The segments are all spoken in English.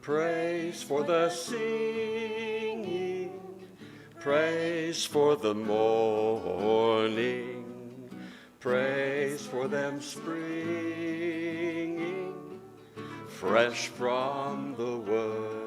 Praise for the singing, praise for the morning, praise for them springing fresh from the word.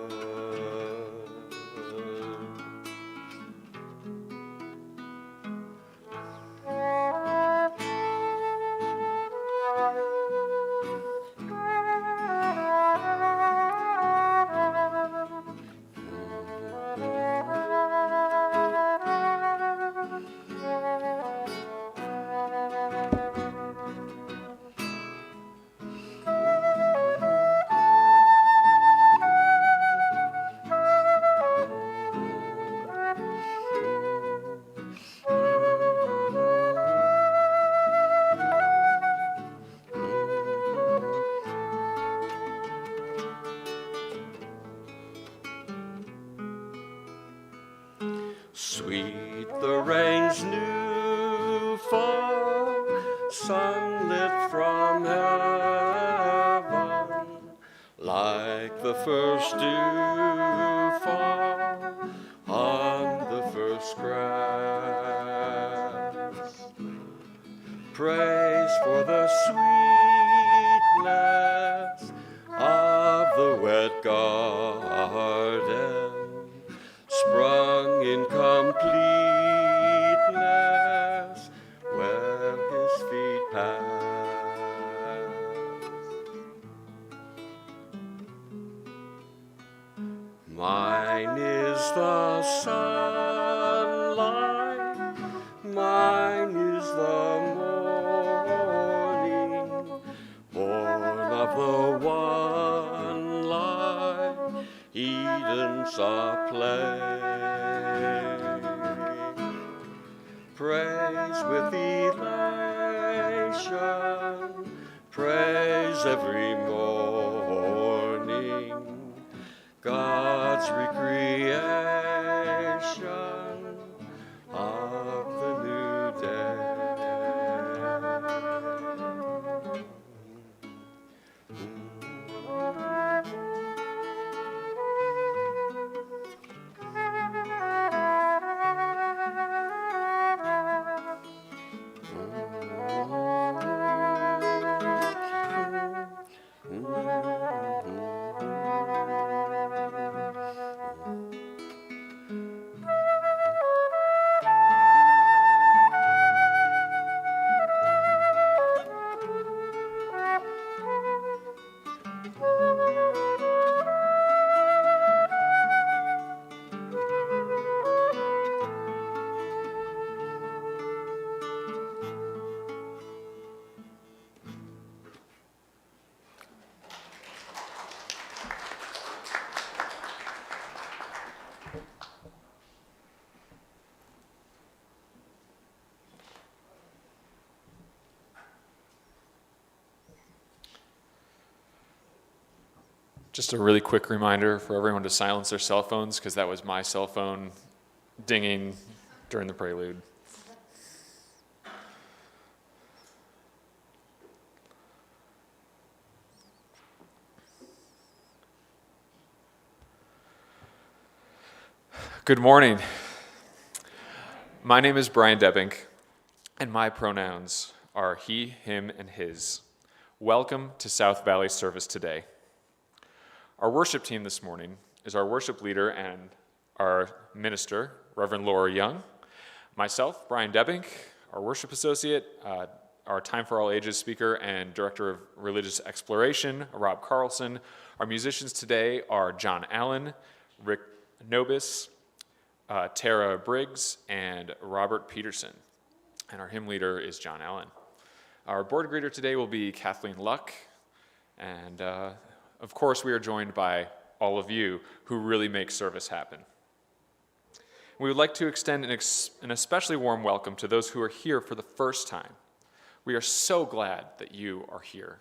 Sweet the rain's new fall, sunlit from heaven, like the first dew fall on the first grass. Praise for the sweetness of the wet garden, sprung in completeness where his feet pass. Mine is the sunlight, mine is the morning, born of the one light, Eden's a play. Praise with elation, praise every morning, God's recreation of the new day. Just a really quick reminder for everyone to silence their cell phones, because that was my cell phone dinging during the prelude. Good morning. My name is Brian Debink, and my pronouns are he, him, and his. Welcome to South Valley service today. Our worship team this morning is our worship leader and our minister, Reverend Laura Young, myself, Brian Debink, our worship associate, our Time for All Ages speaker and director of religious exploration, Rob Carlson. Our musicians today are John Allen, Rick Nobis, Tara Briggs, and Robert Peterson. And our hymn leader is John Allen. Our board greeter today will be Kathleen Luck, and of course, we are joined by all of you who really make service happen. We would like to extend an especially warm welcome to those who are here for the first time. We are so glad that you are here.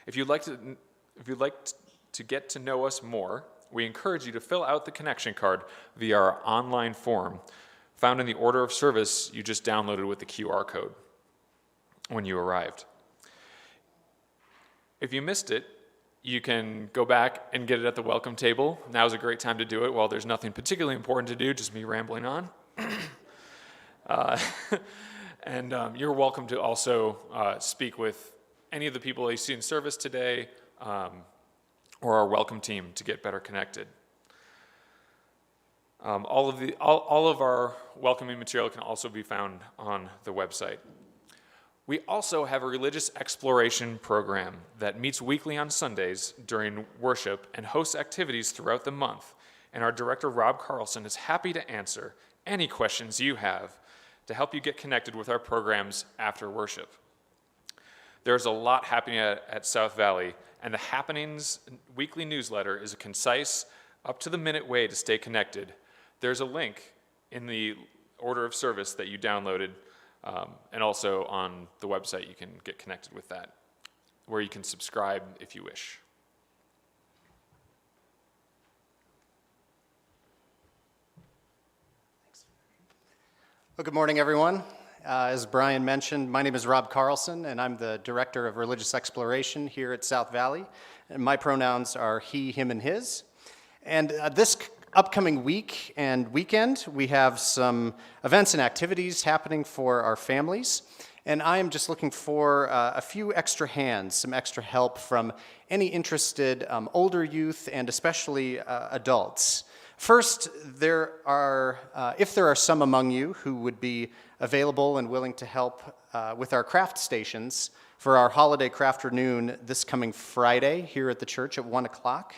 If you'd like to get to know us more, we encourage you to fill out the connection card via our online form found in the order of service you just downloaded with the QR code when you arrived. If you missed it, You can go back and get it at the welcome table. Now's a great time to do it while there's nothing particularly important to do, just me rambling on. And you're welcome to also speak with any of the people you see in service today or our welcome team to get better connected. All of our welcoming material can also be found on the website. We also have a religious exploration program that meets weekly on Sundays during worship and hosts activities throughout the month. And our director, Rob Carlson, is happy to answer any questions you have to help you get connected with our programs after worship. There's a lot happening at South Valley, and the Happenings weekly newsletter is a concise, up-to-the-minute way to stay connected. There's a link in the order of service that you downloaded, and also on the website you can get connected with that, where you can subscribe if you wish. Well, good morning, everyone. As Brian mentioned, my name is Rob Carlson, and I'm the Director of Religious Exploration here at South Valley. And my pronouns are he, him, and his. And this upcoming week and weekend, we have some events and activities happening for our families. And I am just looking for a few extra hands, some extra help from any interested older youth and especially adults. First, if there are some among you who would be available and willing to help with our craft stations for our holiday crafternoon this coming Friday here at the church at 1 o'clock.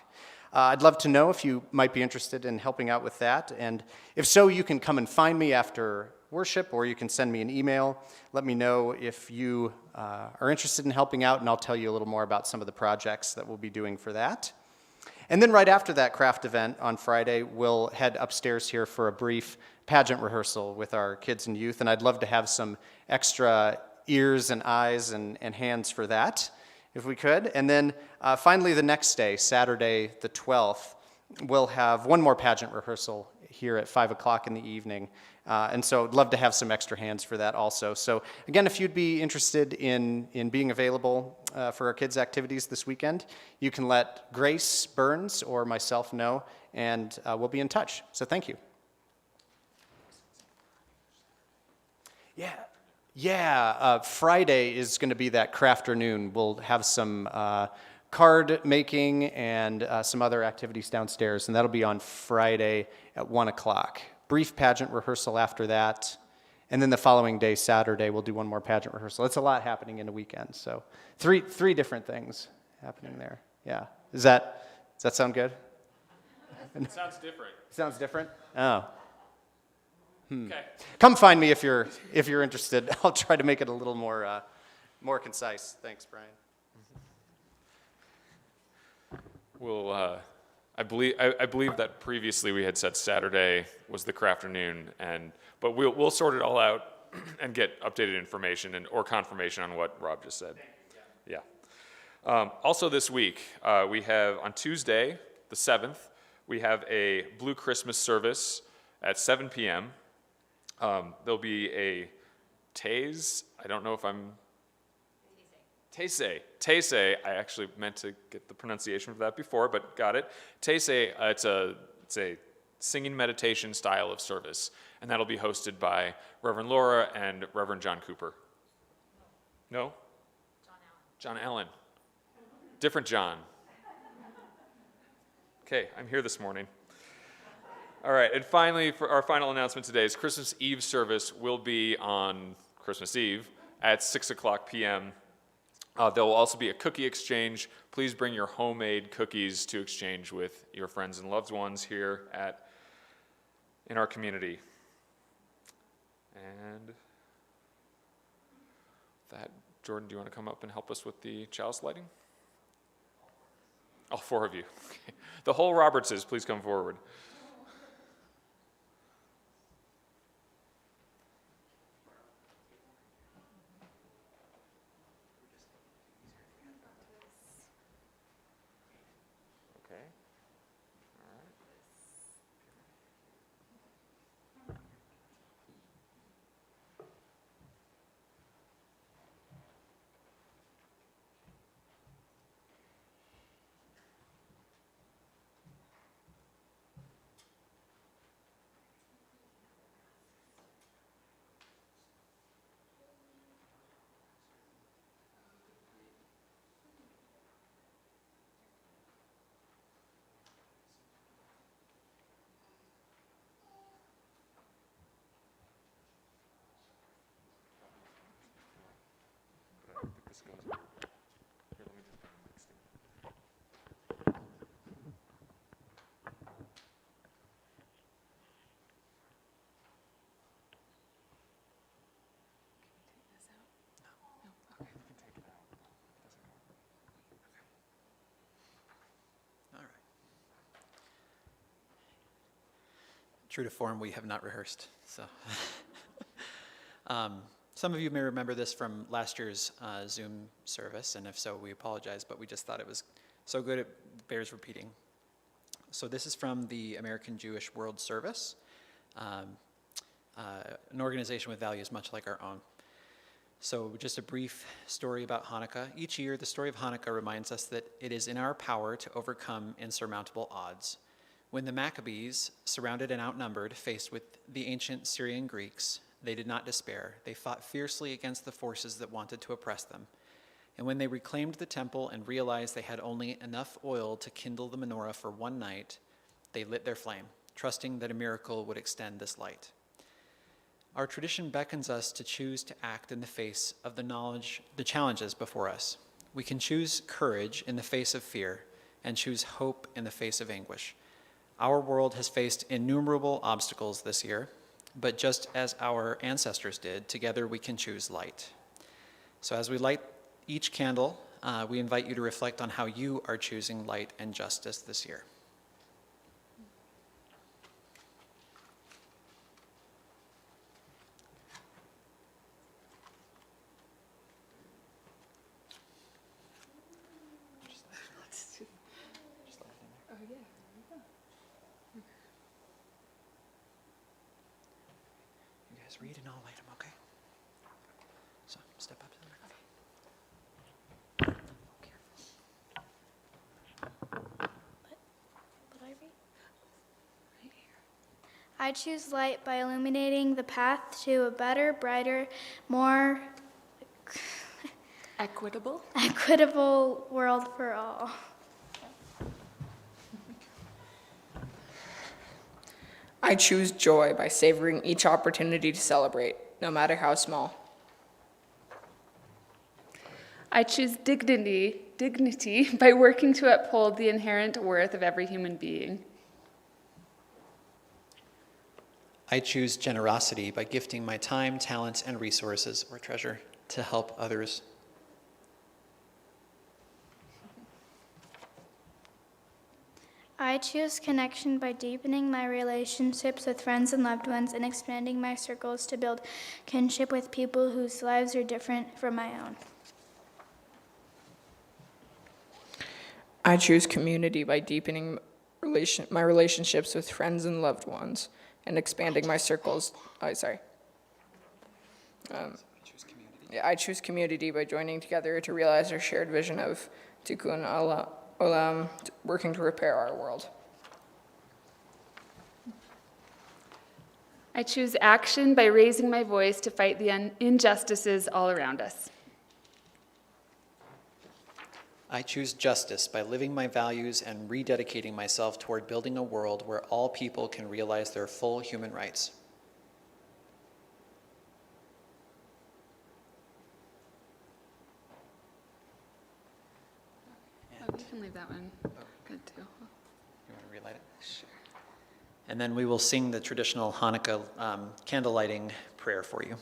I'd love to know if you might be interested in helping out with that. And if so, you can come and find me after worship, or you can send me an email. Let me know if you are interested in helping out, and I'll tell you a little more about some of the projects that we'll be doing for that. And then right after that craft event on Friday, we'll head upstairs here for a brief pageant rehearsal with our kids and youth, and I'd love to have some extra ears and eyes and hands for that, if we could. And then finally the next day, Saturday the 12th, we'll have one more pageant rehearsal here at 5 o'clock in the evening. And so I'd love to have some extra hands for that also. So again, if you'd be interested in being available for our kids' activities this weekend, you can let Grace Burns or myself know, and we'll be in touch. So thank you. Friday is going to be that crafternoon. We'll have some card making and some other activities downstairs, and that'll be on Friday at 1 o'clock. Brief pageant rehearsal after that, and then the following day, Saturday, we'll do one more pageant rehearsal. It's a lot happening in a weekend, so three different things happening there. Yeah, does that sound good? It sounds different. Sounds different? Oh. Okay. Come find me if you're interested. I'll try to make it a little more concise. Thanks, Brian. Well, I believe that previously we had said Saturday was the crafternoon, but we'll sort it all out and get updated information or confirmation on what Rob just said. Yeah. Also this week, we have on Tuesday, the 7th, we have a Blue Christmas service at 7 p.m. There'll be a Taze. I don't know if I'm... Taise. I actually meant to get the pronunciation for that before, but got it. Taise, it's a singing meditation style of service, and that'll be hosted by Reverend Laura and Reverend John Cooper. No? John Allen. Different John. Okay, I'm here this morning. All right, and finally, for our final announcement today is Christmas Eve service will be on Christmas Eve at 6 o'clock p.m. There will also be a cookie exchange. Please bring your homemade cookies to exchange with your friends and loved ones here in our community. And that, Jordan, do you want to come up and help us with the chalice lighting? All four of you. Okay. The whole Robertses, please come forward. True to form, we have not rehearsed. So, some of you may remember this from last year's Zoom service, and if so, we apologize, but we just thought it was so good it bears repeating. So this is from the American Jewish World Service, an organization with values much like our own. So just a brief story about Hanukkah. Each year, the story of Hanukkah reminds us that it is in our power to overcome insurmountable odds. When the Maccabees, surrounded and outnumbered, faced with the ancient Syrian Greeks, they did not despair. They fought fiercely against the forces that wanted to oppress them. And when they reclaimed the temple and realized they had only enough oil to kindle the menorah for one night, they lit their flame, trusting that a miracle would extend this light. Our tradition beckons us to choose to act in the face of the challenges before us. We can choose courage in the face of fear and choose hope in the face of anguish. Our world has faced innumerable obstacles this year, but just as our ancestors did, together we can choose light. So as we light each candle, we invite you to reflect on how you are choosing light and justice this year. Read and I'll light them, okay? So step up to the microphone. What I read? Right here. I choose light by illuminating the path to a better, brighter, more equitable world for all. I choose joy by savoring each opportunity to celebrate, no matter how small. I choose dignity by working to uphold the inherent worth of every human being. I choose generosity by gifting my time, talents, and resources or treasure to help others. I choose connection by deepening my relationships with friends and loved ones and expanding my circles to build kinship with people whose lives are different from my own. I choose community by deepening my relationships with friends and loved ones and expanding my circles. I choose community by joining together to realize our shared vision of Tikkun Olam, working to repair our world. I choose action by raising my voice to fight the injustices all around us. I choose justice by living my values and rededicating myself toward building a world where all people can realize their full human rights. You can leave that one. Good too. You want to relight it? Sure. And then we will sing the traditional Hanukkah candle lighting prayer for you.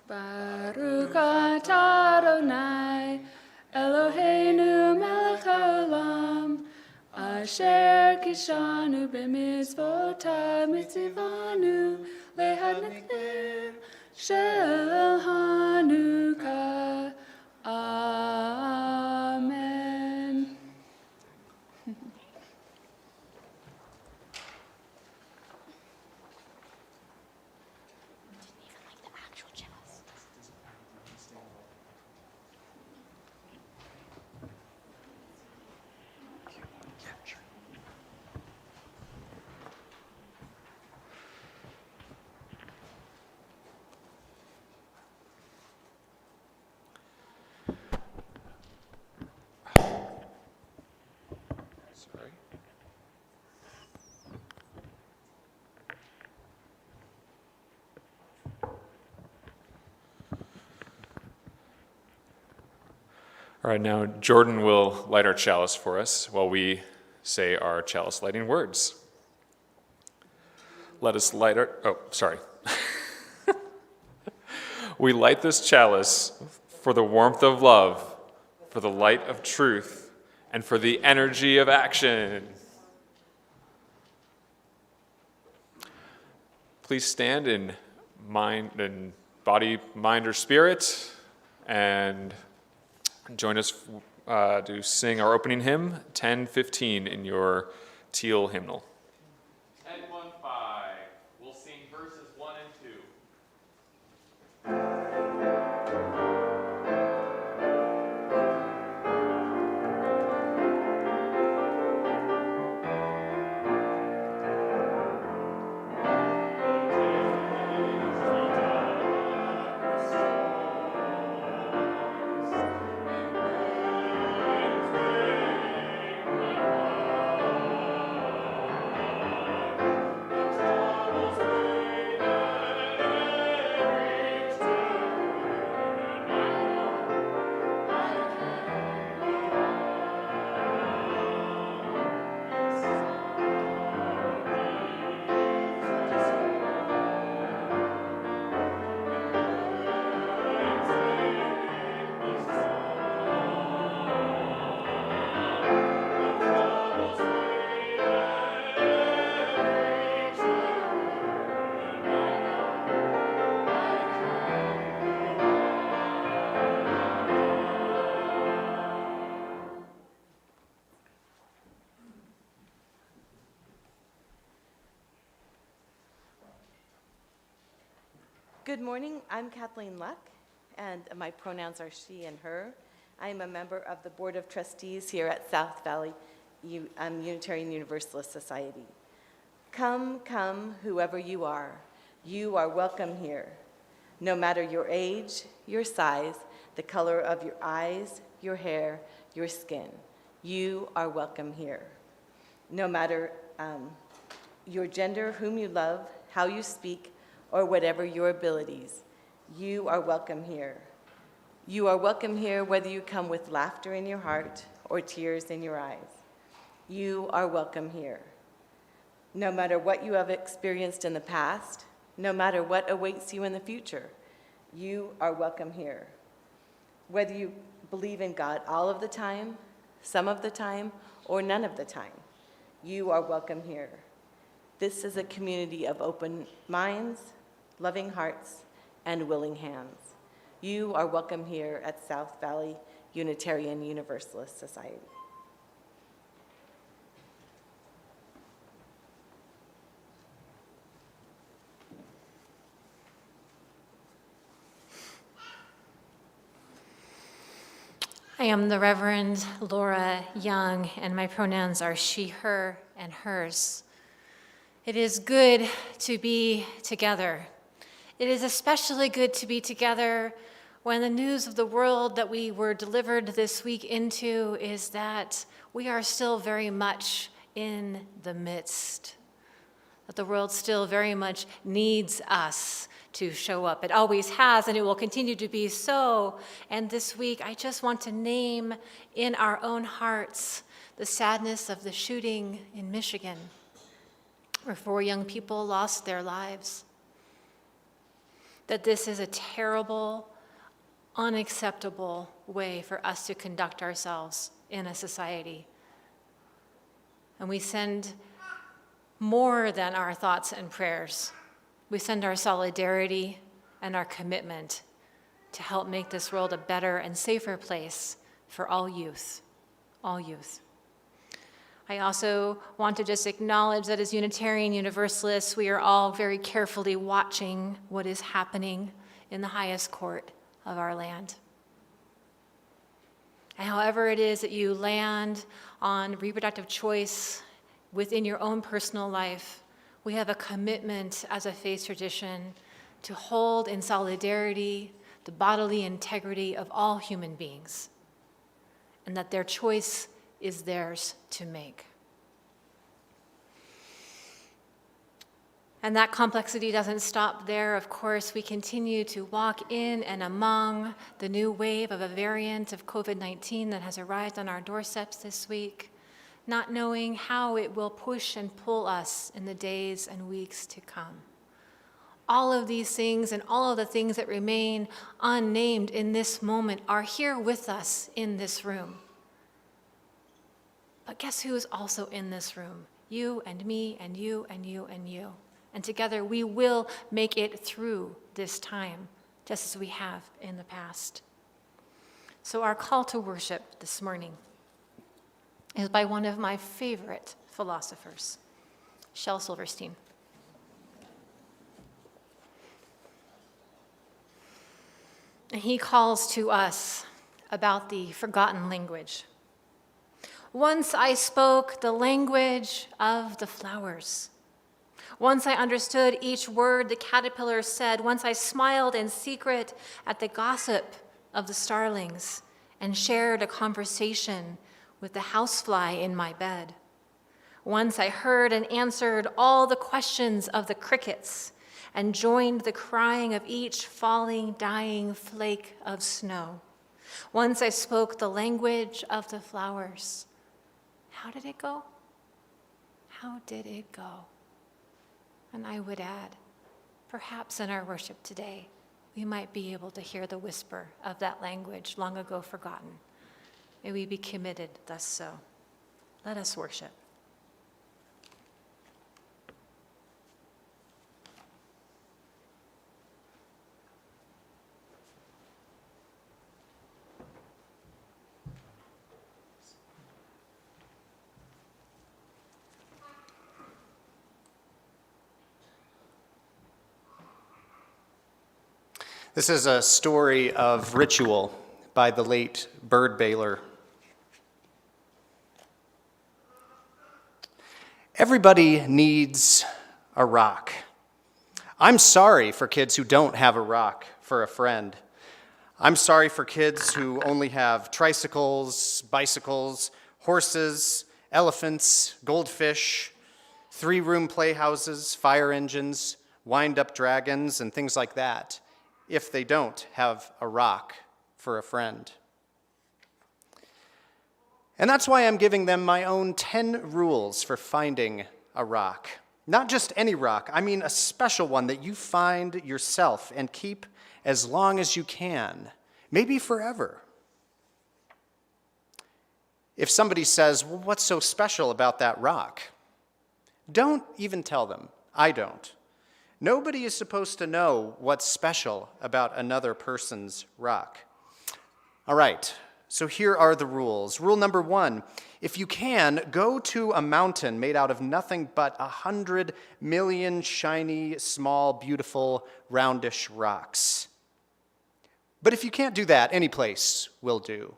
Baruch atah Adonai, Eloheinu melech haolam, asher kishanu b'mitzvotav mitzivanu lehadlik shel Hanukkah. Amen. Sorry. All right, now Jordan will light our chalice for us while we say our chalice lighting words. Let us light our, We light this chalice for the warmth of love, for the light of truth, and for the energy of action. Please stand in body, mind, or spirit, and join us to sing our opening hymn, 10:15, in your teal hymnal. 10:15. We'll sing verses 1 and 2. Good morning, I'm Kathleen Luck, and my pronouns are she and her. I am a member of the Board of Trustees here at South Valley Unitarian Universalist Society. Come, come, whoever you are welcome here. No matter your age, your size, the color of your eyes, your hair, your skin, you are welcome here. No matter your gender, whom you love, how you speak, or whatever your abilities, you are welcome here. You are welcome here whether you come with laughter in your heart or tears in your eyes. You are welcome here. No matter what you have experienced in the past, no matter what awaits you in the future, you are welcome here. Whether you believe in God all of the time, some of the time, or none of the time, you are welcome here. This is a community of open minds, loving hearts, and willing hands. You are welcome here at South Valley Unitarian Universalist Society. I am the Reverend Laura Young, and my pronouns are she, her, and hers. It is good to be together. It is especially good to be together when the news of the world that we were delivered this week into is that we are still very much in the midst, that the world still very much needs us to show up. It always has, and it will continue to be so. And this week, I just want to name in our own hearts the sadness of the shooting in Michigan, where 4 young people lost their lives. That this is a terrible, unacceptable way for us to conduct ourselves in a society. And we send more than our thoughts and prayers. We send our solidarity and our commitment to help make this world a better and safer place for all youth, all youth. I also want to just acknowledge that as Unitarian Universalists, we are all very carefully watching what is happening in the highest court of our land. And however it is that you land on reproductive choice within your own personal life, we have a commitment as a faith tradition to hold in solidarity the bodily integrity of all human beings, and that their choice is theirs to make. And that complexity doesn't stop there. Of course, we continue to walk in and among the new wave of a variant of COVID-19 that has arrived on our doorsteps this week, not knowing how it will push and pull us in the days and weeks to come. All of these things and all of the things that remain unnamed in this moment are here with us in this room. But guess who is also in this room? You and me and you and you and you And together we will make it through this time, just as we have in the past. So our call to worship this morning is by one of my favorite philosophers, Shel Silverstein. And he calls to us about the forgotten language. Once I spoke the language of the flowers. Once I understood each word the caterpillar said. Once I smiled in secret at the gossip of the starlings and shared a conversation with the housefly in my bed. Once I heard and answered all the questions of the crickets and joined the crying of each falling, dying flake of snow. Once I spoke the language of the flowers. How did it go? How did it go? And I would add, perhaps in our worship today, we might be able to hear the whisper of that language long ago forgotten. May we be committed thus so. Let us worship. This is a story of ritual by the late Bird Baylor. Everybody needs a rock. I'm sorry for kids who don't have a rock for a friend. I'm sorry for kids who only have tricycles, bicycles, horses, elephants, goldfish, 3-room playhouses, fire engines, wind-up dragons, and things like that, if they don't have a rock for a friend. And that's why I'm giving them my own 10 rules for finding a rock. Not just any rock, I mean a special one that you find yourself and keep as long as you can, maybe forever. If somebody says, well, what's so special about that rock? Don't even tell them. I don't. Nobody is supposed to know what's special about another person's rock. All right, so here are the rules. Rule number 1, if you can, go to a mountain made out of nothing but 100 million shiny, small, beautiful, roundish rocks. But if you can't do that, any place will do.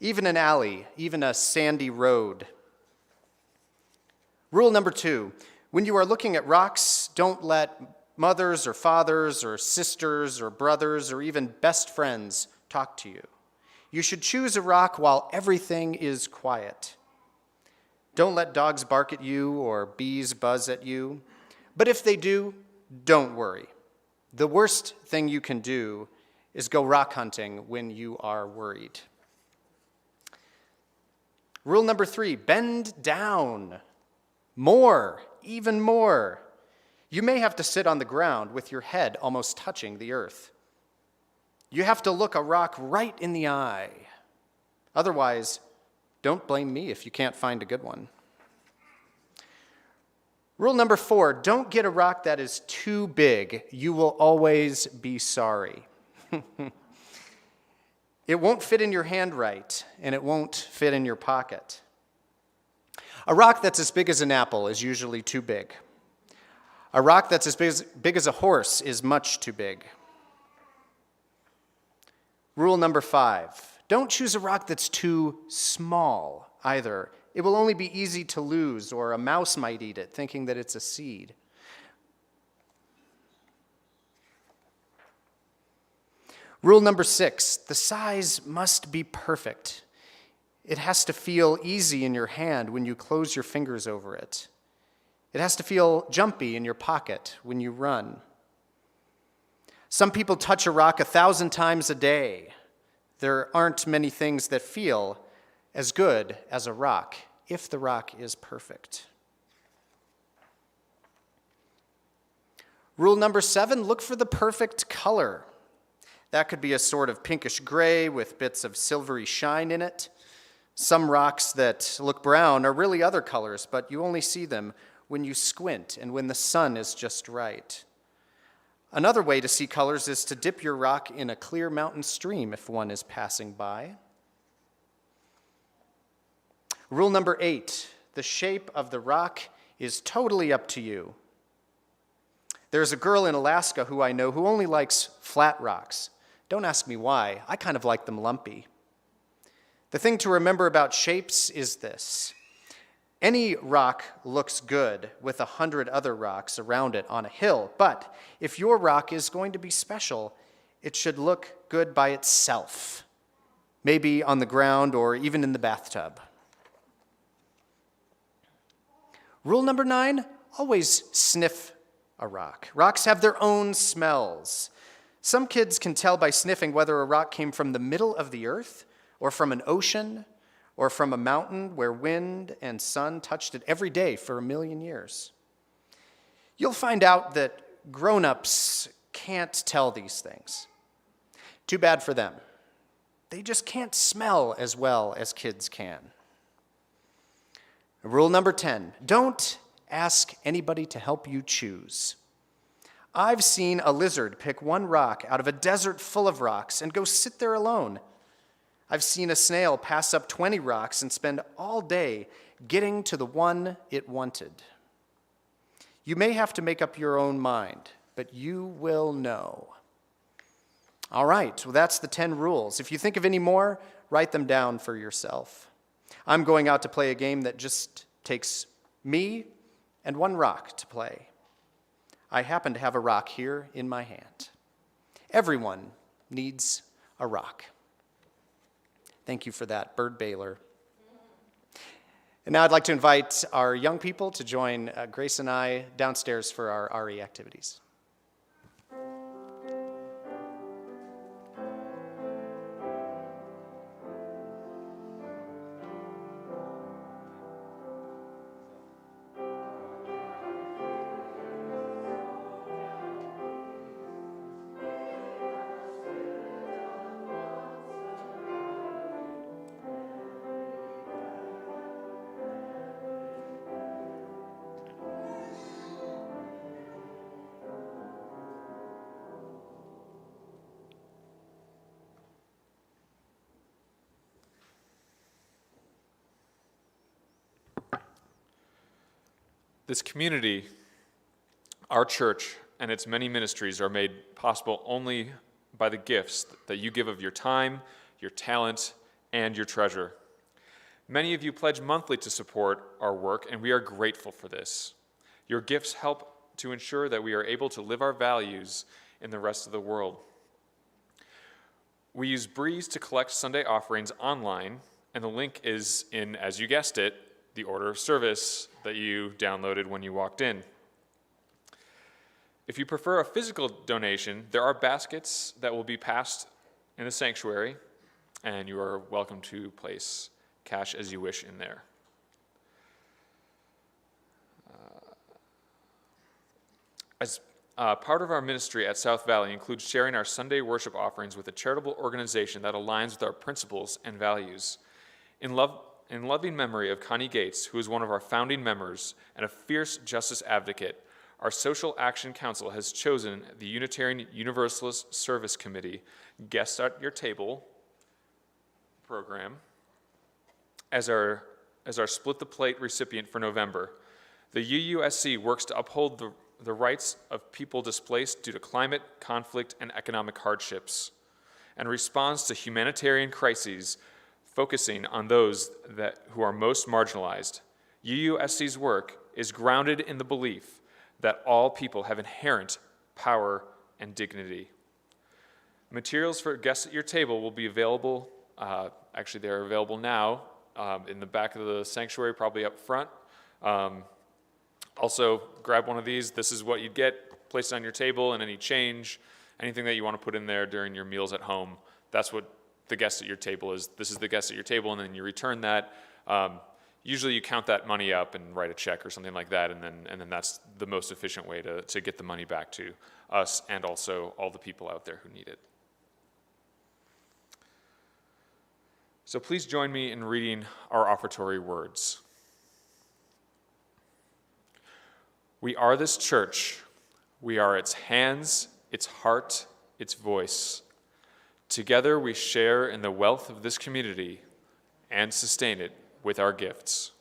Even an alley, even a sandy road. Rule number 2, when you are looking at rocks, don't let mothers or fathers or sisters or brothers or even best friends talk to you. You should choose a rock while everything is quiet. Don't let dogs bark at you or bees buzz at you. But if they do, don't worry. The worst thing you can do is go rock hunting when you are worried. Rule number 3, bend down. More, even more. You may have to sit on the ground with your head almost touching the earth. You have to look a rock right in the eye. Otherwise, don't blame me if you can't find a good one. Rule number 4, don't get a rock that is too big. You will always be sorry. It won't fit in your hand right, and it won't fit in your pocket. A rock that's as big as an apple is usually too big. A rock that's as big as a horse is much too big. Rule number 5, don't choose a rock that's too small either. It will only be easy to lose, or a mouse might eat it, thinking that it's a seed. Rule number 6, the size must be perfect. It has to feel easy in your hand when you close your fingers over it. It has to feel jumpy in your pocket when you run. Some people touch a rock 1,000 times a day. There aren't many things that feel as good as a rock, if the rock is perfect. Rule number 7, look for the perfect color. That could be a sort of pinkish gray with bits of silvery shine in it. Some rocks that look brown are really other colors, but you only see them when you squint and when the sun is just right. Another way to see colors is to dip your rock in a clear mountain stream if one is passing by. Rule number 8, the shape of the rock is totally up to you. There's a girl in Alaska who I know who only likes flat rocks. Don't ask me why. I kind of like them lumpy. The thing to remember about shapes is this. Any rock looks good with 100 other rocks around it on a hill, but if your rock is going to be special, it should look good by itself, maybe on the ground or even in the bathtub. Rule number 9, always sniff a rock. Rocks have their own smells. Some kids can tell by sniffing whether a rock came from the middle of the earth or from an ocean or from a mountain where wind and sun touched it every day for 1,000,000 years. You'll find out that grown-ups can't tell these things. Too bad for them. They just can't smell as well as kids can. Rule number 10, don't ask anybody to help you choose. I've seen a lizard pick one rock out of a desert full of rocks and go sit there alone. I've seen a snail pass up 20 rocks and spend all day getting to the one it wanted. You may have to make up your own mind, but you will know. All right, well, that's the 10 rules. If you think of any more, write them down for yourself. I'm going out to play a game that just takes me and one rock to play. I happen to have a rock here in my hand. Everyone needs a rock. Thank you for that, Bird Baylor. And now I'd like to invite our young people to join Grace and I downstairs for our RE activities. This community, our church, and its many ministries are made possible only by the gifts that you give of your time, your talent, and your treasure. Many of you pledge monthly to support our work, and we are grateful for this. Your gifts help to ensure that we are able to live our values in the rest of the world. We use Breeze to collect Sunday offerings online, and the link is in, as you guessed it, the order of service that you downloaded when you walked in. If you prefer a physical donation, there are baskets that will be passed in the sanctuary, and you are welcome to place cash as you wish in there. As part of our ministry at South Valley includes sharing our Sunday worship offerings with a charitable organization that aligns with our principles and values. In loving memory of Connie Gates, who is one of our founding members and a fierce justice advocate, our Social Action Council has chosen the Unitarian Universalist Service Committee Guests at Your Table program as our Split the Plate recipient for November. The UUSC works to uphold the rights of people displaced due to climate, conflict, and economic hardships, and responds to humanitarian crises, focusing on those who are most marginalized. UUSC's work is grounded in the belief that all people have inherent power and dignity. Materials for Guests at Your Table will be available, actually they're available now, in the back of the sanctuary, probably up front. Also, grab one of these. This is what you'd get, placed on your table, and any change, anything that you want to put in there during your meals at home. That's what the Guest at Your Table is. This is the Guest at Your Table, and then you return that. Usually you count that money up and write a check or something like that, and then that's the most efficient way to get the money back to us and also all the people out there who need it. So please join me in reading our offertory words. We are this church. We are its hands, its heart, its voice. Together we share in the wealth of this community and sustain it with our gifts.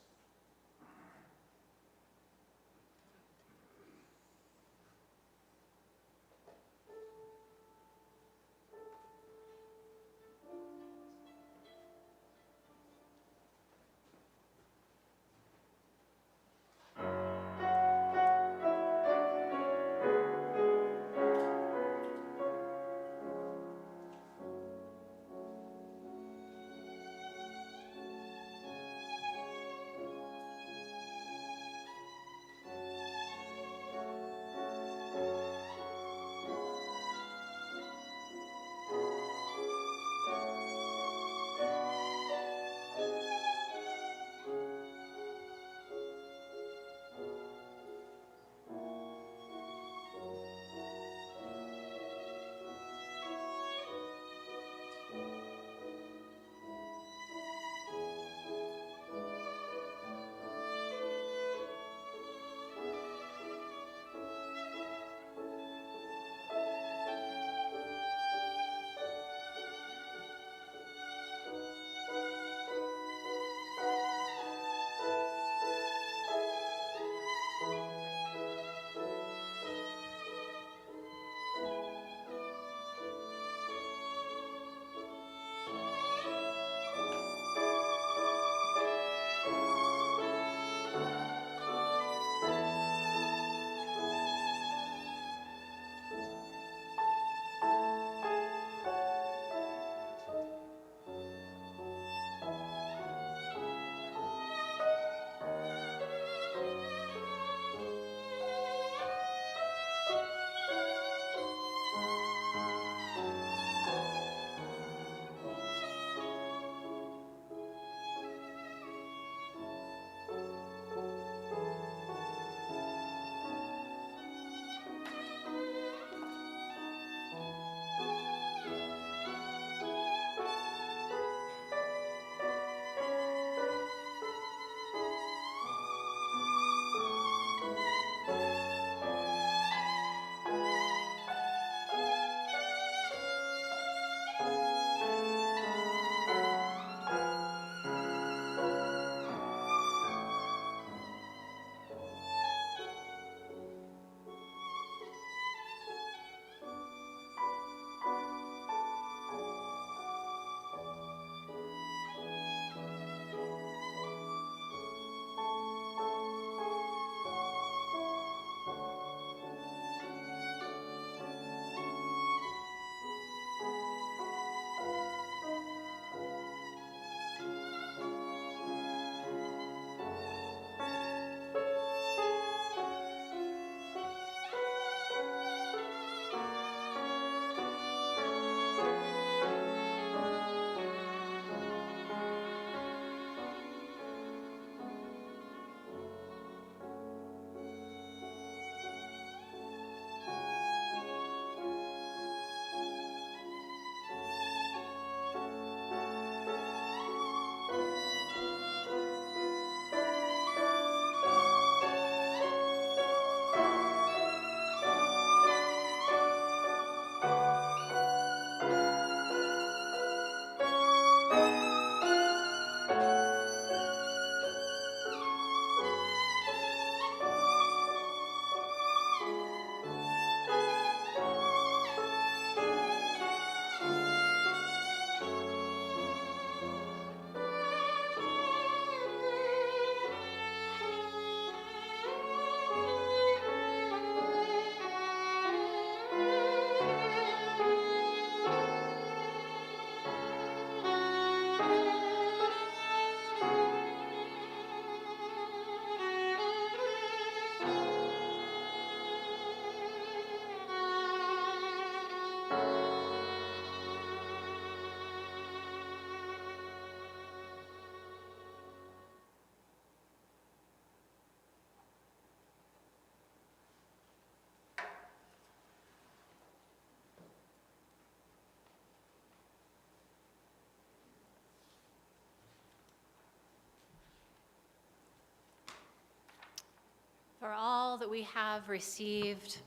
that we have received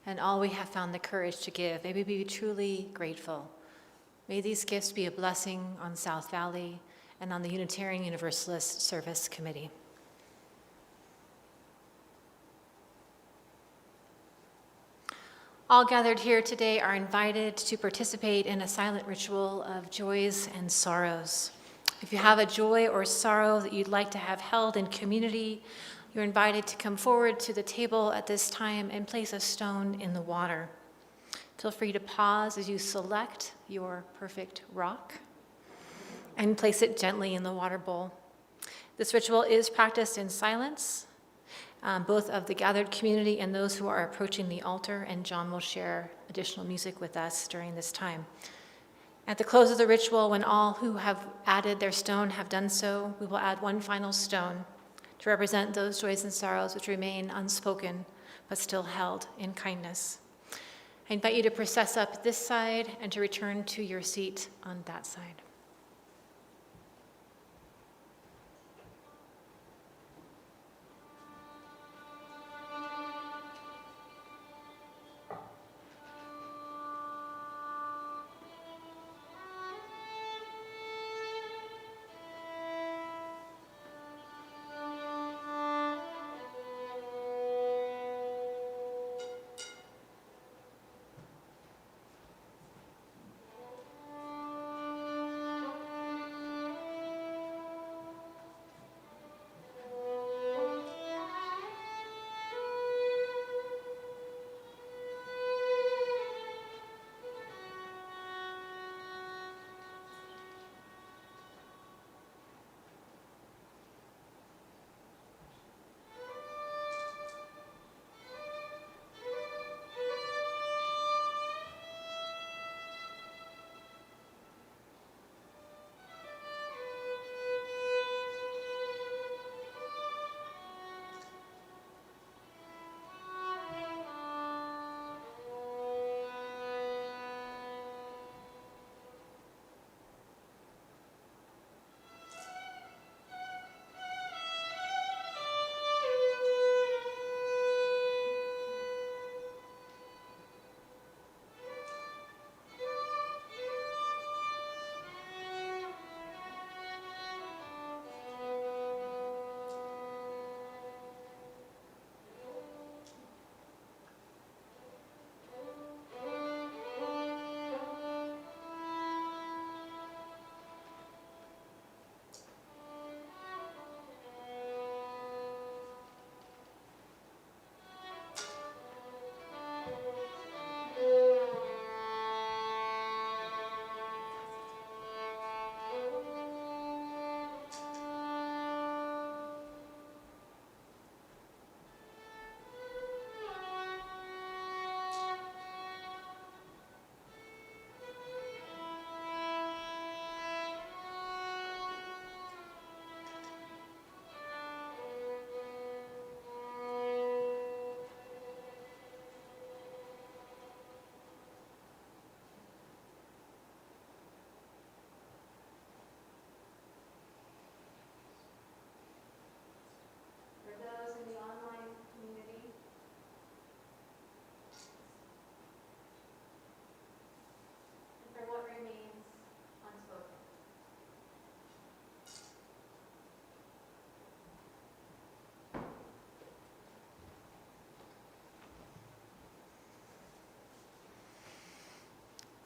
and all we have found the courage to give, may we be truly grateful. May these gifts be a blessing on South Valley and on the Unitarian Universalist Service Committee. All gathered here today are invited to participate in a silent ritual of joys and sorrows. If you have a joy or sorrow that you'd like to have held in community, you're invited to come forward to the table at this time and place a stone in the water. Feel free to pause as you select your perfect rock and place it gently in the water bowl. This ritual is practiced in silence, both of the gathered community and those who are approaching the altar, and John will share additional music with us during this time. At the close of the ritual, when all who have added their stone have done so, we will add one final stone to represent those joys and sorrows which remain unspoken but still held in kindness. I invite you to process up this side and to return to your seat on that side.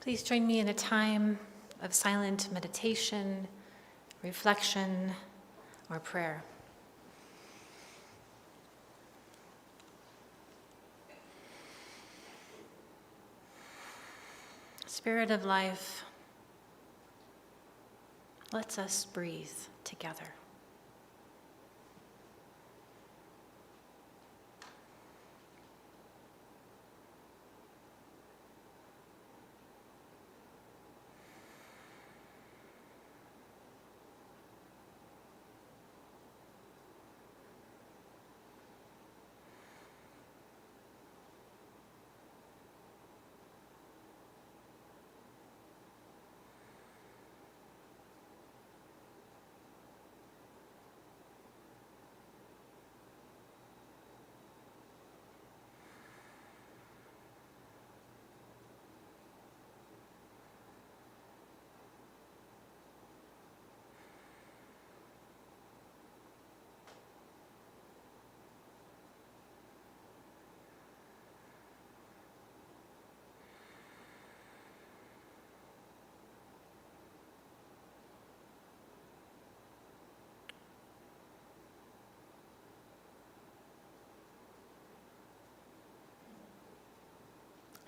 Please join me in a time of silent meditation, reflection, or prayer. Spirit of life, let's us breathe together.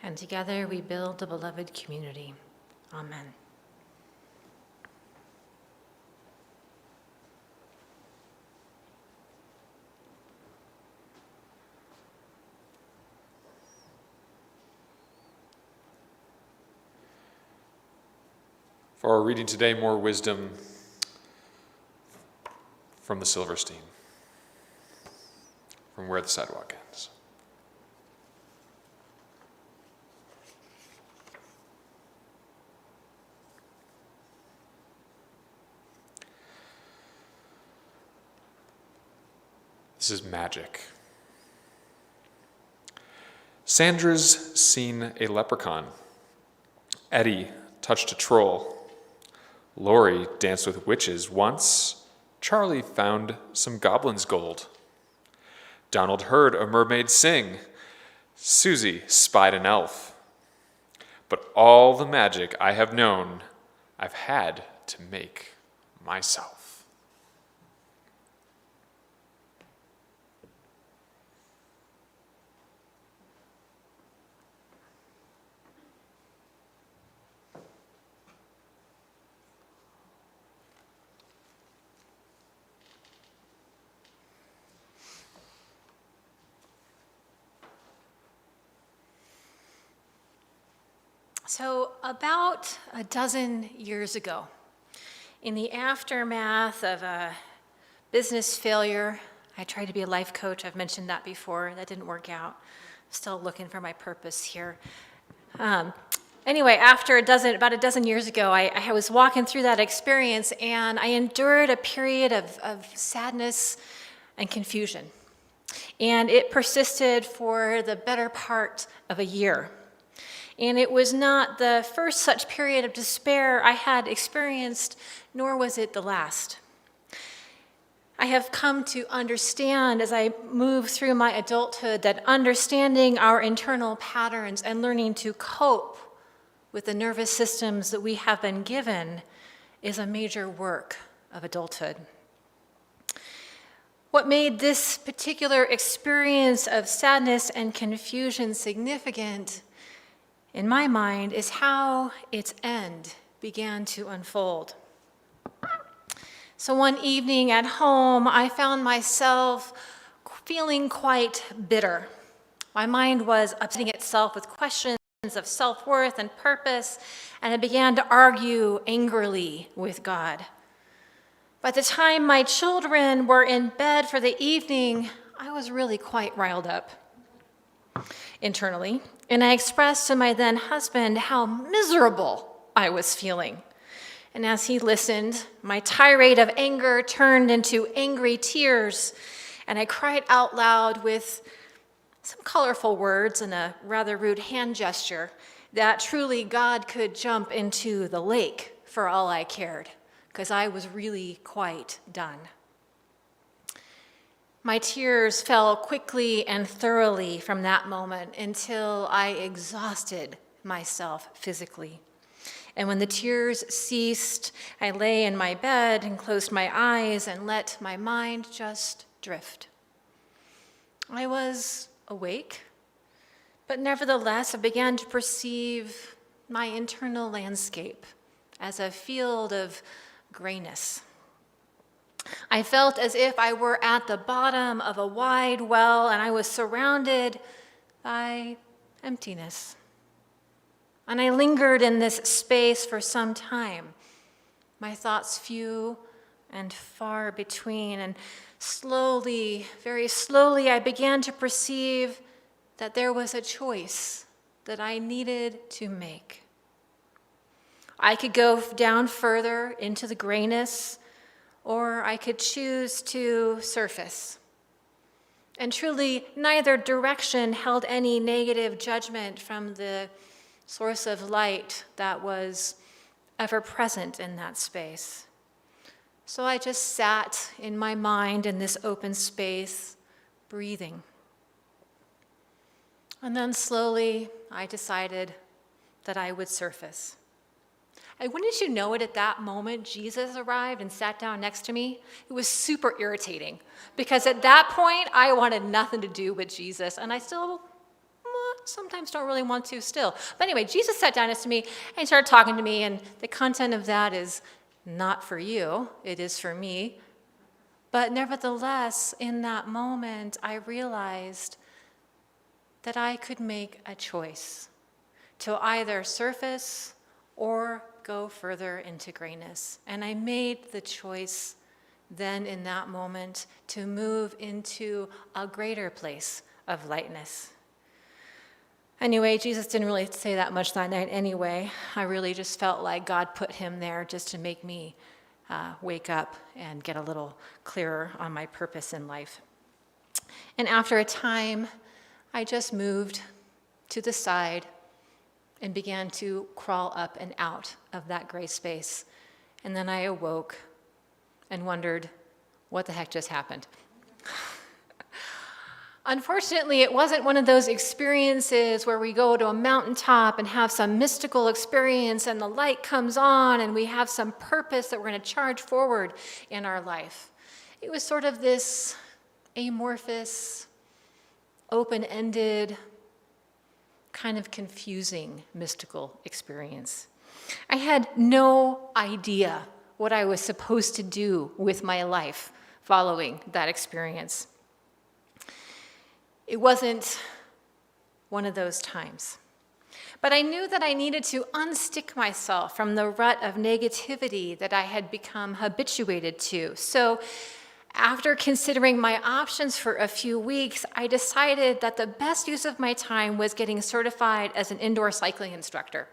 and together we build a beloved community. Amen. For our reading today, more wisdom from the Silverstein, from Where the Sidewalk Ends. This is magic. Sandra's seen a leprechaun. Eddie touched a troll. Lori danced with witches once. Charlie found some goblin's gold. Donald heard a mermaid sing. Susie spied an elf. But all the magic I have known, I've had to make myself. So about a dozen years ago, in the aftermath of a business failure, I tried to be a life coach. I've mentioned that before. That didn't work out. I'm still looking for my purpose here. Anyway, after about a dozen years ago, I was walking through that experience, and I endured a period of sadness and confusion. And it persisted for the better part of a year. And it was not the first such period of despair I had experienced, nor was it the last. I have come to understand as I move through my adulthood that understanding our internal patterns and learning to cope with the nervous systems that we have been given is a major work of adulthood. What made this particular experience of sadness and confusion significant in my mind is how its end began to unfold. So one evening at home, I found myself feeling quite bitter. My mind was upsetting itself with questions of self-worth and purpose, and I began to argue angrily with God. By the time my children were in bed for the evening, I was really quite riled up internally, and I expressed to my then husband how miserable I was feeling. And as he listened, my tirade of anger turned into angry tears, and I cried out loud with some colorful words and a rather rude hand gesture that truly God could jump into the lake for all I cared, because I was really quite done. My tears fell quickly and thoroughly from that moment until I exhausted myself physically. And when the tears ceased, I lay in my bed and closed my eyes and let my mind just drift. I was awake, but nevertheless I began to perceive my internal landscape as a field of grayness. I felt as if I were at the bottom of a wide well and I was surrounded by emptiness. And I lingered in this space for some time, my thoughts few and far between, and slowly, very slowly, I began to perceive that there was a choice that I needed to make. I could go down further into the grayness, or I could choose to surface. And truly, neither direction held any negative judgment from the source of light that was ever present in that space. So I just sat in my mind in this open space, breathing. And then slowly, I decided that I would surface. And wouldn't you know it, at that moment, Jesus arrived and sat down next to me. It was super irritating, because at that point, I wanted nothing to do with Jesus, and I still sometimes don't really want to still. But anyway, Jesus sat down next to me and started talking to me, and the content of that is not for you, it is for me. But nevertheless, in that moment, I realized that I could make a choice to either surface or go further into grayness. And I made the choice then in that moment to move into a greater place of lightness. Anyway, Jesus didn't really say that much that night anyway. I really just felt like God put him there just to make me wake up and get a little clearer on my purpose in life. And after a time, I just moved to the side and began to crawl up and out of that gray space. And then I awoke and wondered, what the heck just happened? Unfortunately, it wasn't one of those experiences where we go to a mountaintop and have some mystical experience and the light comes on and we have some purpose that we're going to charge forward in our life. It was sort of this amorphous, open-ended, kind of confusing mystical experience. I had no idea what I was supposed to do with my life following that experience. It wasn't one of those times. But I knew that I needed to unstick myself from the rut of negativity that I had become habituated to. So after considering my options for a few weeks, I decided that the best use of my time was getting certified as an indoor cycling instructor.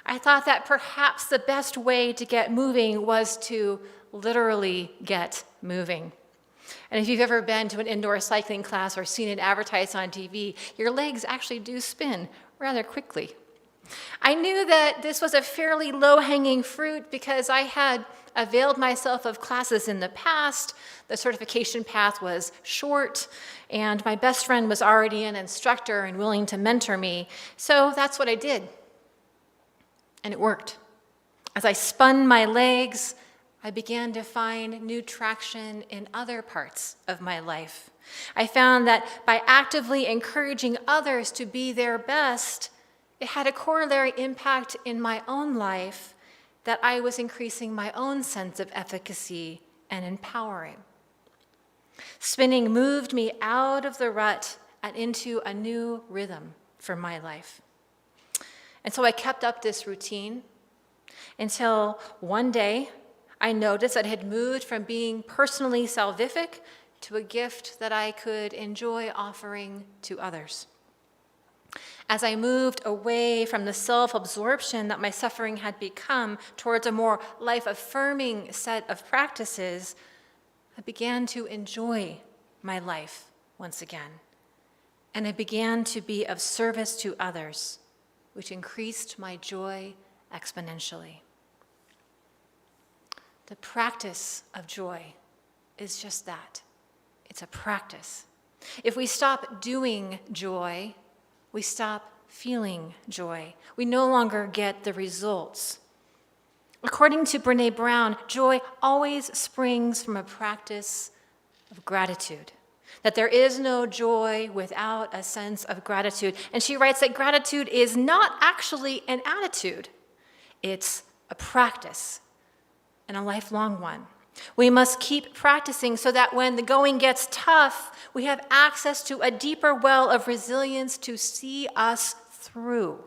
I thought that perhaps the best way to get moving was to literally get moving. And if you've ever been to an indoor cycling class or seen it advertised on TV, your legs actually do spin rather quickly. I knew that this was a fairly low-hanging fruit because I had availed myself of classes in the past. The certification path was short, and my best friend was already an instructor and willing to mentor me. So that's what I did. And it worked. As I spun my legs, I began to find new traction in other parts of my life. I found that by actively encouraging others to be their best, it had a corollary impact in my own life that I was increasing my own sense of efficacy and empowering. Spinning moved me out of the rut and into a new rhythm for my life. And so I kept up this routine until one day I noticed that I had moved from being personally salvific to a gift that I could enjoy offering to others. As I moved away from the self-absorption that my suffering had become towards a more life-affirming set of practices, I began to enjoy my life once again. And I began to be of service to others, which increased my joy exponentially. The practice of joy is just that. It's a practice. If we stop doing joy, we stop feeling joy. We no longer get the results. According to Brené Brown, joy always springs from a practice of gratitude, that there is no joy without a sense of gratitude. And she writes that gratitude is not actually an attitude, it's a practice, and a lifelong one. We must keep practicing so that when the going gets tough, we have access to a deeper well of resilience to see us through.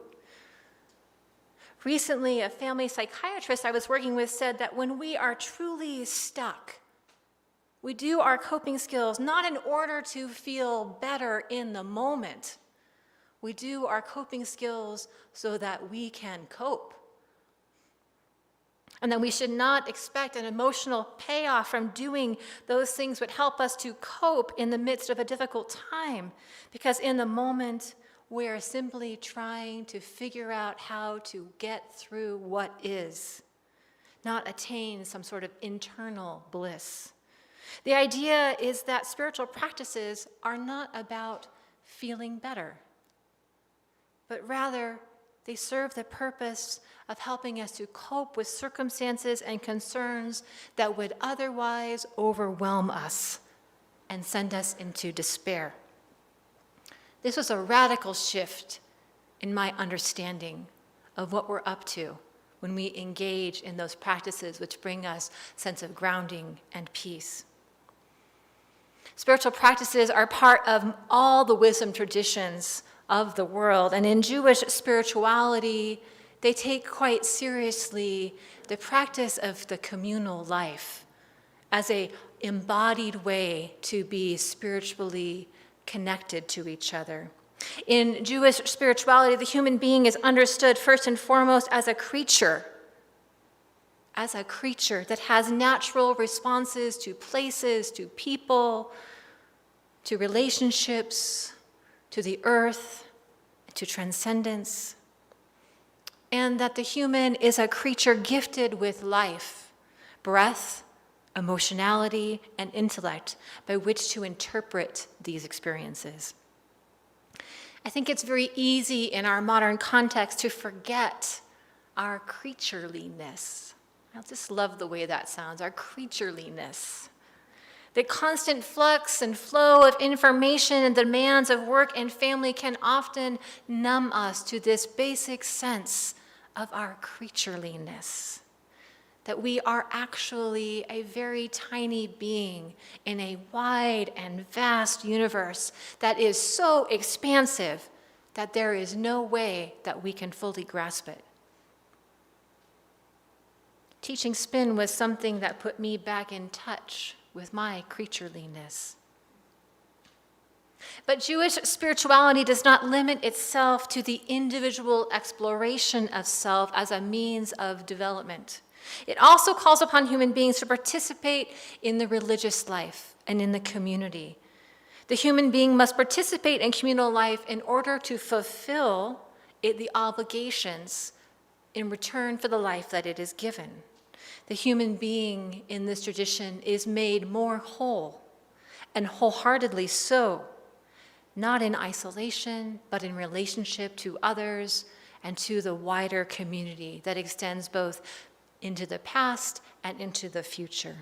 Recently, a family psychiatrist I was working with said that when we are truly stuck, we do our coping skills not in order to feel better in the moment. We do our coping skills so that we can cope. And that we should not expect an emotional payoff from doing those things that help us to cope in the midst of a difficult time. Because in the moment, we're simply trying to figure out how to get through what is, not attain some sort of internal bliss. The idea is that spiritual practices are not about feeling better, but rather they serve the purpose of helping us to cope with circumstances and concerns that would otherwise overwhelm us and send us into despair. This was a radical shift in my understanding of what we're up to when we engage in those practices which bring us a sense of grounding and peace. Spiritual practices are part of all the wisdom traditions of the world, and in Jewish spirituality, they take quite seriously the practice of the communal life as an embodied way to be spiritually connected to each other. In Jewish spirituality, the human being is understood first and foremost as a creature that has natural responses to places, to people, to relationships, to the earth, to transcendence, and that the human is a creature gifted with life, breath, emotionality, and intellect by which to interpret these experiences. I think it's very easy in our modern context to forget our creatureliness. I just love the way that sounds, our creatureliness. The constant flux and flow of information and demands of work and family can often numb us to this basic sense of our creatureliness, that we are actually a very tiny being in a wide and vast universe that is so expansive that there is no way that we can fully grasp it. Teaching spin was something that put me back in touch with my creatureliness. But Jewish spirituality does not limit itself to the individual exploration of self as a means of development. It also calls upon human beings to participate in the religious life and in the community. The human being must participate in communal life in order to fulfill the obligations in return for the life that it is given. The human being in this tradition is made more whole, and wholeheartedly so, not in isolation, but in relationship to others and to the wider community that extends both into the past and into the future.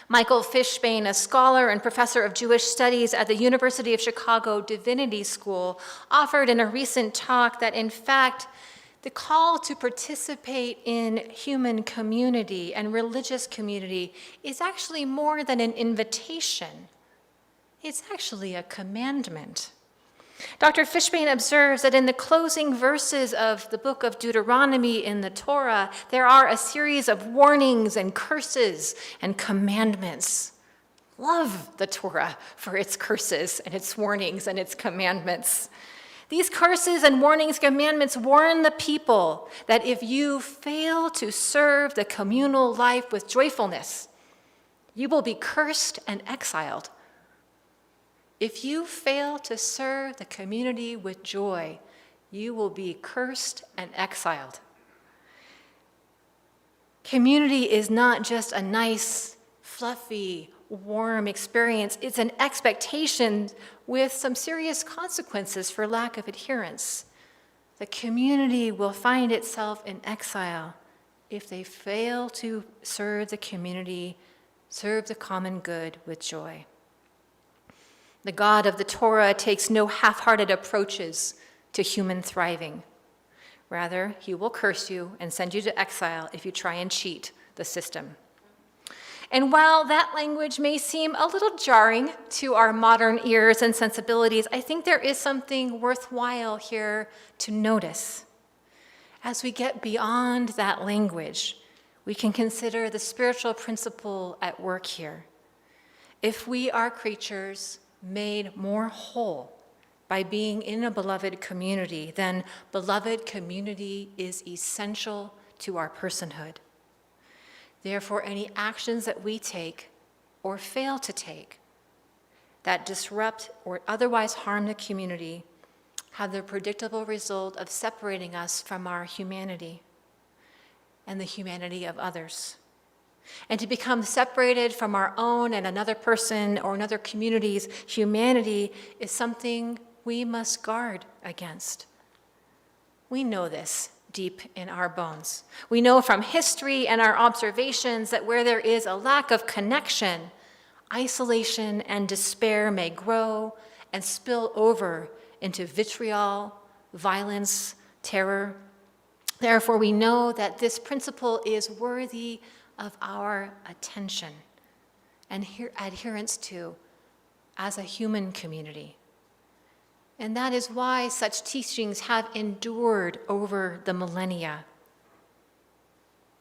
Michael Fishbane, a scholar and professor of Jewish studies at the University of Chicago Divinity School, offered in a recent talk that, in fact, the call to participate in human community and religious community is actually more than an invitation. It's actually a commandment. Dr. Fishbane observes that in the closing verses of the book of Deuteronomy in the Torah, there are a series of warnings and curses and commandments. Love the Torah for its curses and its warnings and its commandments. These curses and warnings, commandments warn the people that if you fail to serve the communal life with joyfulness, you will be cursed and exiled. If you fail to serve the community with joy, you will be cursed and exiled. Community is not just a nice, fluffy, warm experience. It's an expectation with some serious consequences for lack of adherence. The community will find itself in exile if they fail to serve the community, serve the common good with joy. The God of the Torah takes no half-hearted approaches to human thriving. Rather, he will curse you and send you to exile if you try and cheat the system. And while that language may seem a little jarring to our modern ears and sensibilities, I think there is something worthwhile here to notice. As we get beyond that language, we can consider the spiritual principle at work here. If we are creatures made more whole by being in a beloved community, then beloved community is essential to our personhood. Therefore, any actions that we take or fail to take that disrupt or otherwise harm the community have the predictable result of separating us from our humanity and the humanity of others. And to become separated from our own and another person or another community's humanity is something we must guard against. We know this deep in our bones. We know from history and our observations that where there is a lack of connection, isolation and despair may grow and spill over into vitriol, violence, terror. Therefore, we know that this principle is worthy of our attention and adherence to as a human community. And that is why such teachings have endured over the millennia,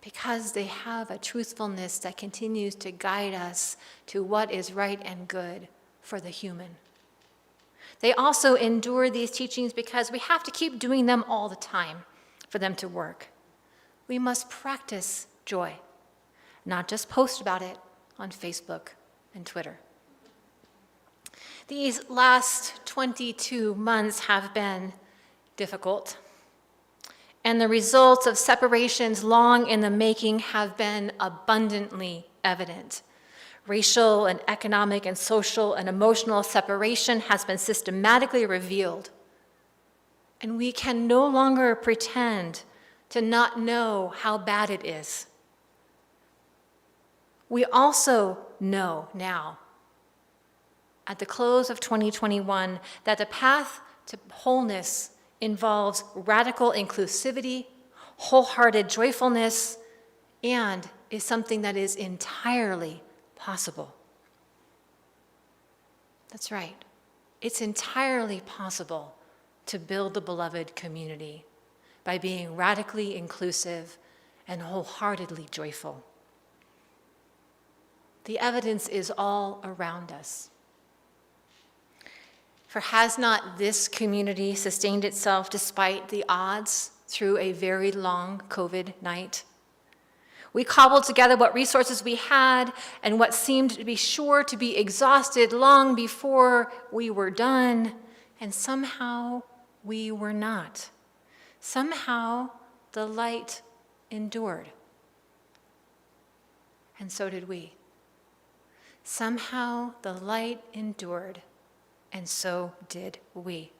because they have a truthfulness that continues to guide us to what is right and good for the human. They also endure these teachings because we have to keep doing them all the time for them to work. We must practice joy, not just post about it on Facebook and Twitter. These last 22 months have been difficult, and the results of separations long in the making have been abundantly evident. Racial and economic and social and emotional separation has been systematically revealed, and we can no longer pretend to not know how bad it is. We also know now, at the close of 2021, that the path to wholeness involves radical inclusivity, wholehearted joyfulness, and is something that is entirely possible. That's right. It's entirely possible to build the beloved community by being radically inclusive and wholeheartedly joyful. The evidence is all around us. For has not this community sustained itself despite the odds through a very long COVID night? We cobbled together what resources we had and what seemed to be sure to be exhausted long before we were done, and somehow we were not. Somehow the light endured, and so did we. Somehow the light endured, and so did we.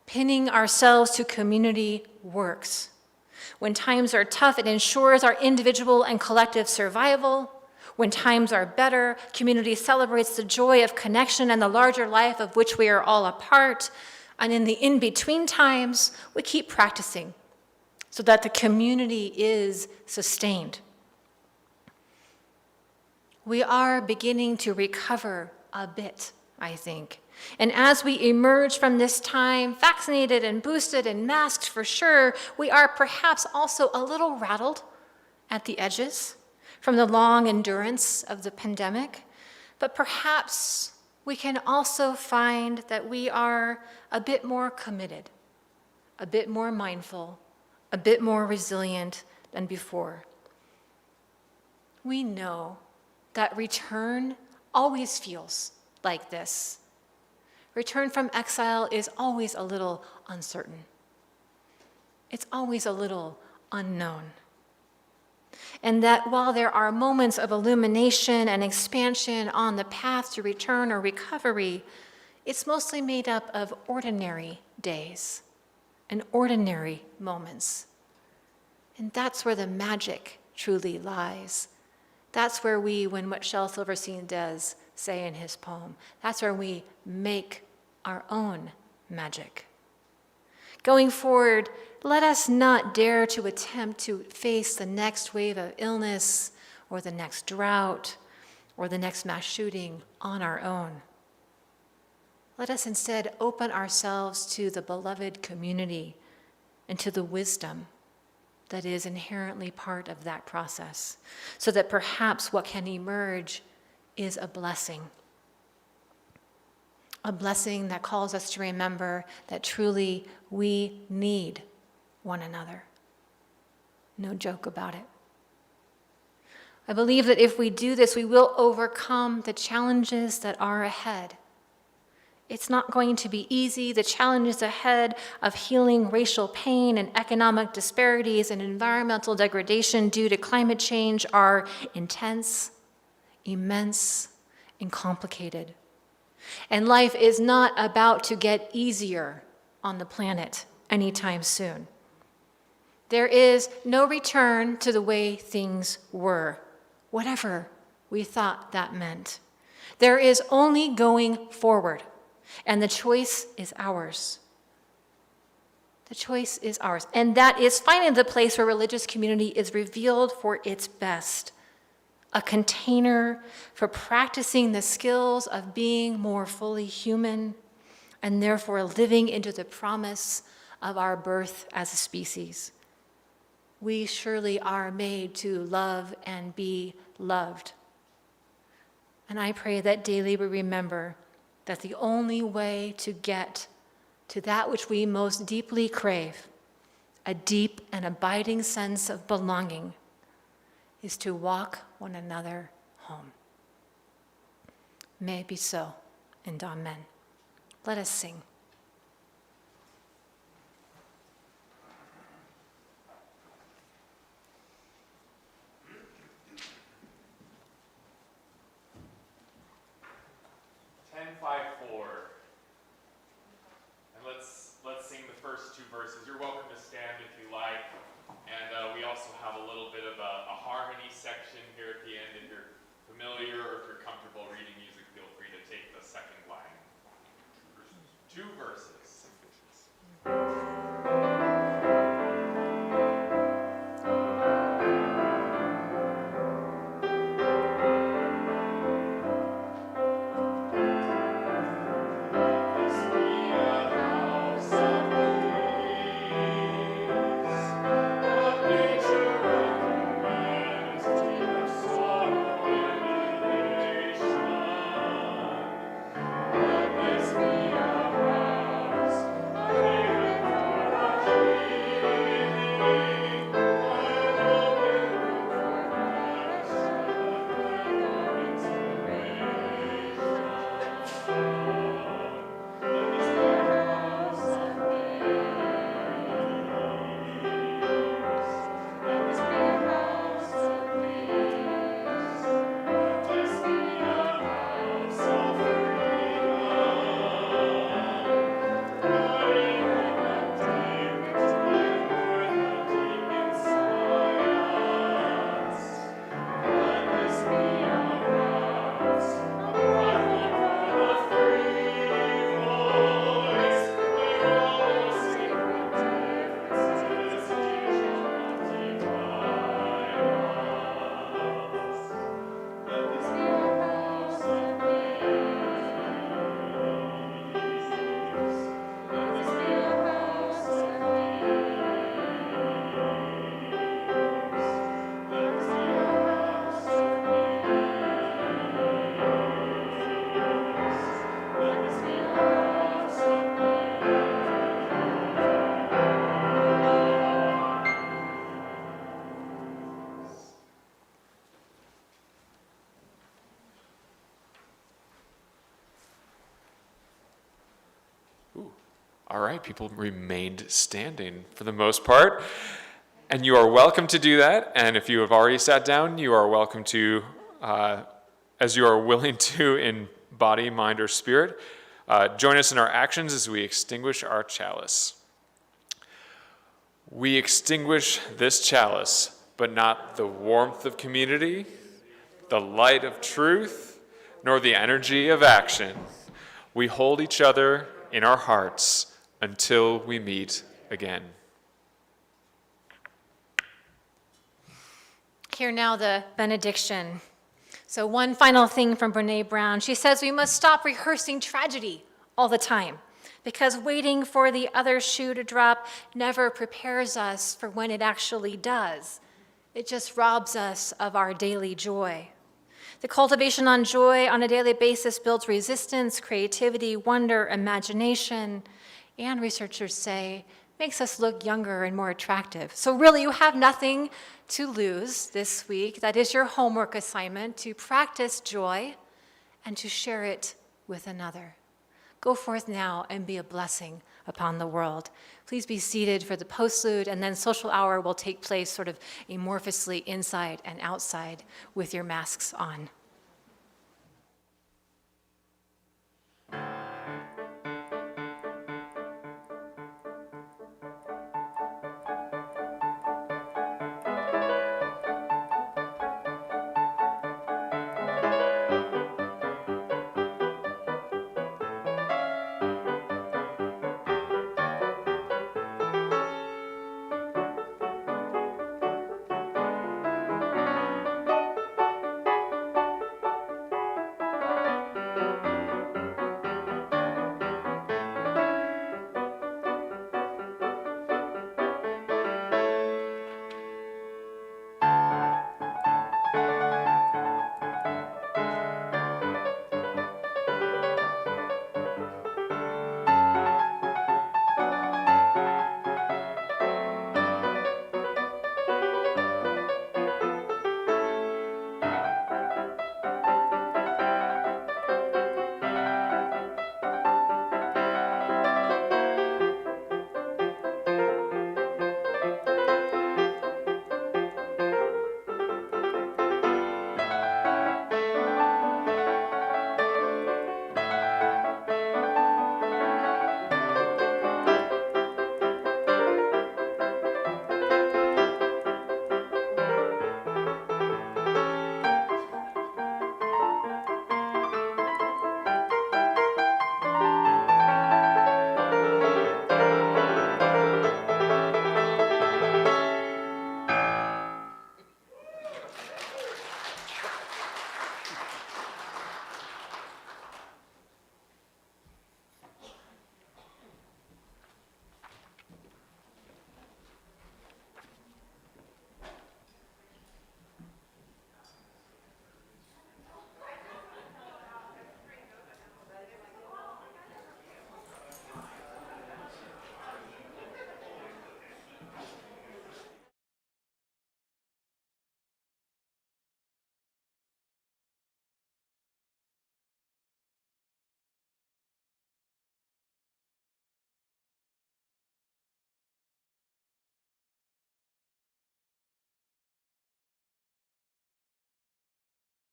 Pinning ourselves to community works. When times are tough, it ensures our individual and collective survival. When times are better, community celebrates the joy of connection and the larger life of which we are all a part. And in the in-between times, we keep practicing so that the community is sustained. We are beginning to recover a bit, I think. And as we emerge from this time, vaccinated and boosted and masked for sure, we are perhaps also a little rattled at the edges from the long endurance of the pandemic. But perhaps we can also find that we are a bit more committed, a bit more mindful, a bit more resilient than before. We know that return always feels like this. Return from exile is always a little uncertain. It's always a little unknown. And that while there are moments of illumination and expansion on the path to return or recovery, it's mostly made up of ordinary days and ordinary moments. And that's where the magic truly lies. That's where we, when what Shel Silverstein does say in his poem, that's where we make our own magic. Going forward, let us not dare to attempt to face the next wave of illness or the next drought or the next mass shooting on our own. Let us instead open ourselves to the beloved community and to the wisdom that is inherently part of that process, so that perhaps what can emerge is a blessing that calls us to remember that truly we need one another. No joke about it. I believe that if we do this, we will overcome the challenges that are ahead. It's not going to be easy. The challenges ahead of healing racial pain and economic disparities and environmental degradation due to climate change are intense, immense, and complicated. And life is not about to get easier on the planet anytime soon. There is no return to the way things were, whatever we thought that meant. There is only going forward And the choice is ours. The choice is ours. And that is finding the place where religious community is revealed for its best. A container for practicing the skills of being more fully human and therefore living into the promise of our birth as a species. We surely are made to love and be loved. And I pray that daily we remember that the only way to get to that which we most deeply crave, a deep and abiding sense of belonging, is to walk one another home. May it be so, and amen. Let us sing. Let's sing the first two verses. You're welcome to stand if you like. And we also have a little bit of a harmony section here at the end. If you're familiar or if you're comfortable reading music, feel free to take the second line. Two verses. All right, people remained standing for the most part. And you are welcome to do that. And if you have already sat down, you are welcome to, as you are willing to in body, mind, or spirit, join us in our actions as we extinguish our chalice. We extinguish this chalice, but not the warmth of community, the light of truth, nor the energy of action. We hold each other in our hearts until we meet again. Hear now the benediction. So one final thing from Brene Brown. She says we must stop rehearsing tragedy all the time because waiting for the other shoe to drop never prepares us for when it actually does. It just robs us of our daily joy. The cultivation on joy on a daily basis builds resistance, creativity, wonder, imagination, and researchers say makes us look younger and more attractive. So really, you have nothing to lose this week. That is your homework assignment, to practice joy and to share it with another. Go forth now and be a blessing upon the world. Please be seated for the postlude, and then social hour will take place sort of amorphously inside and outside with your masks on.